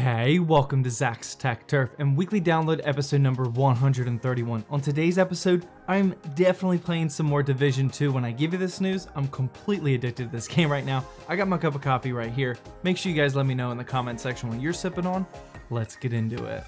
Hey, welcome to Zach's Tech Turf and weekly download episode number 131. On today's episode, I'm definitely playing some more Division 2. When I give you this news, I'm completely addicted to this game right now. I got my cup of coffee right here. Make sure you guys let me know in the comment section what you're sipping on. Let's get into it.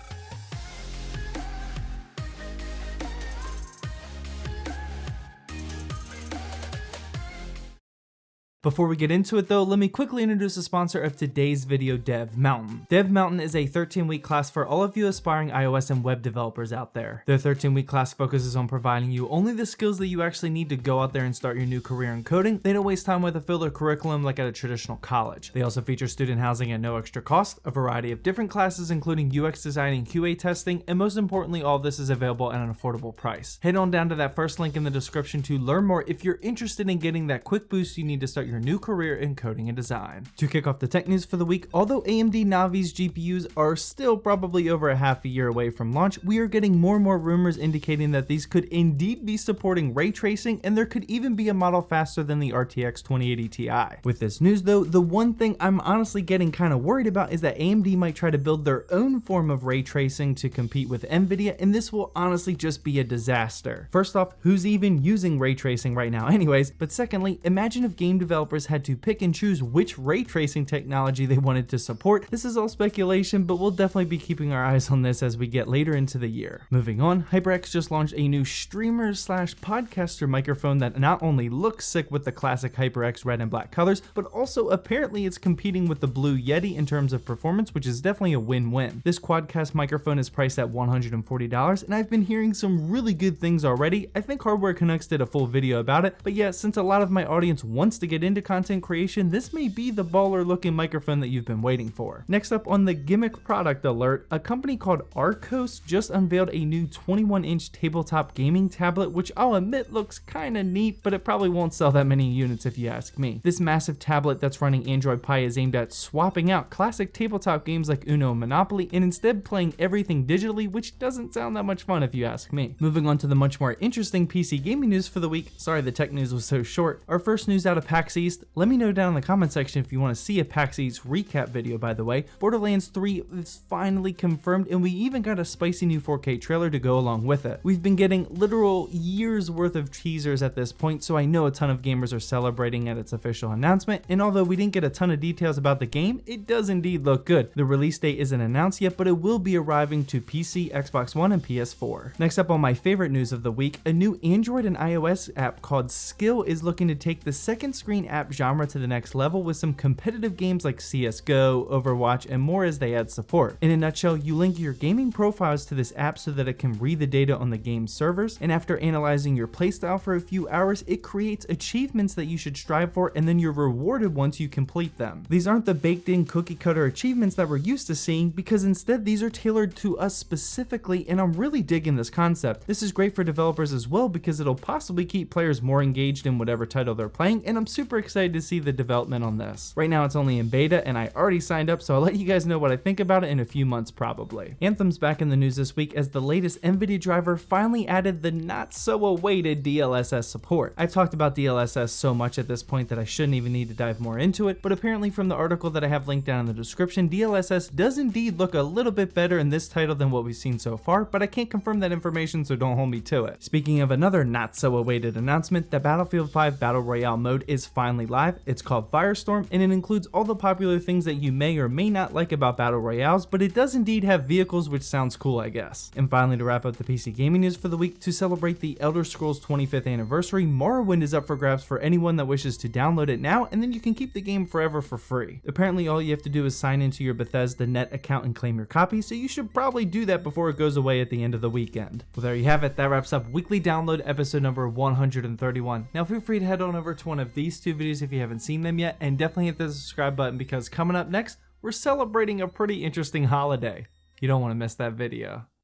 Before we get into it though, let me quickly introduce the sponsor of today's video, Dev Mountain. Dev Mountain is a 13-week class for all of you aspiring iOS and web developers out there. Their 13-week class focuses on providing you only the skills that you actually need to go out there and start your new career in coding. They don't waste time with a filler curriculum like at a traditional college. They also feature student housing at no extra cost, a variety of different classes including UX design and QA testing, and most importantly, all of this is available at an affordable price. Head on down to that first link in the description to learn more if you're interested in getting that quick boost you need to start your new career in coding and design. To kick off the tech news for the week, although AMD Navi's GPUs are still probably over a half a year away from launch, we are getting more and more rumors indicating that these could indeed be supporting ray tracing, and there could even be a model faster than the RTX 2080 Ti. With this news though, the one thing I'm honestly getting kind of worried about is that AMD might try to build their own form of ray tracing to compete with Nvidia, and this will honestly just be a disaster. First off, who's even using ray tracing right now anyways? But secondly, imagine if game developers had to pick and choose which ray tracing technology they wanted to support. This is all speculation, but we'll definitely be keeping our eyes on this as we get later into the year. Moving on, HyperX just launched a new streamer/podcaster microphone that not only looks sick with the classic HyperX red and black colors, but also apparently it's competing with the Blue Yeti in terms of performance, which is definitely a win-win. This quadcast microphone is priced at $140, and I've been hearing some really good things already. I think Hardware Canucks did a full video about it, but yeah, since a lot of my audience wants to get into content creation, this may be the baller looking microphone that you've been waiting for. Next up on the gimmick product alert, a company called Arcos just unveiled a new 21-inch tabletop gaming tablet, which I'll admit looks kinda neat, but it probably won't sell that many units if you ask me. This massive tablet that's running Android Pie is aimed at swapping out classic tabletop games like Uno and Monopoly and instead playing everything digitally, which doesn't sound that much fun if you ask me. Moving on to the much more interesting PC gaming news for the week. Sorry the tech news was so short. Our first news out of PAX East. Let me know down in the comment section if you want to see a PAX East recap video, by the way. Borderlands 3 is finally confirmed, and we even got a spicy new 4K trailer to go along with it. We've been getting literal years worth of teasers at this point, so I know a ton of gamers are celebrating at its official announcement, and although we didn't get a ton of details about the game, it does indeed look good. The release date isn't announced yet, but it will be arriving to PC, Xbox One, and PS4. Next up on my favorite news of the week, a new Android and iOS app called Skill is looking to take the second screen app genre to the next level with some competitive games like CSGO, Overwatch, and more as they add support. In a nutshell, you link your gaming profiles to this app so that it can read the data on the game's servers, and after analyzing your playstyle for a few hours, it creates achievements that you should strive for, and then you're rewarded once you complete them. These aren't the baked-in cookie-cutter achievements that we're used to seeing, because instead these are tailored to us specifically, and I'm really digging this concept. This is great for developers as well because it'll possibly keep players more engaged in whatever title they're playing, and I'm super excited to see the development on this. Right now it's only in beta and I already signed up, so I'll let you guys know what I think about it in a few months probably. Anthem's back in the news this week as the latest Nvidia driver finally added the not so awaited DLSS support. I've talked about DLSS so much at this point that I shouldn't even need to dive more into it, but apparently from the article that I have linked down in the description, DLSS does indeed look a little bit better in this title than what we've seen so far, but I can't confirm that information, so don't hold me to it. Speaking of another not so awaited announcement, the Battlefield 5 Battle Royale mode is finally live. It's called Firestorm, and it includes all the popular things that you may or may not like about battle royales, but it does indeed have vehicles, which sounds cool, I guess. And finally, to wrap up the PC gaming news for the week, to celebrate the Elder Scrolls 25th anniversary, Morrowind is up for grabs for anyone that wishes to download it now, and then you can keep the game forever for free. Apparently, all you have to do is sign into your Bethesda Net account and claim your copy, so you should probably do that before it goes away at the end of the weekend. Well, there you have it. That wraps up weekly download episode number 131. Now, feel free to head on over to one of these two videos if you haven't seen them yet, and definitely hit the subscribe button because coming up next, we're celebrating a pretty interesting holiday. You don't want to miss that video.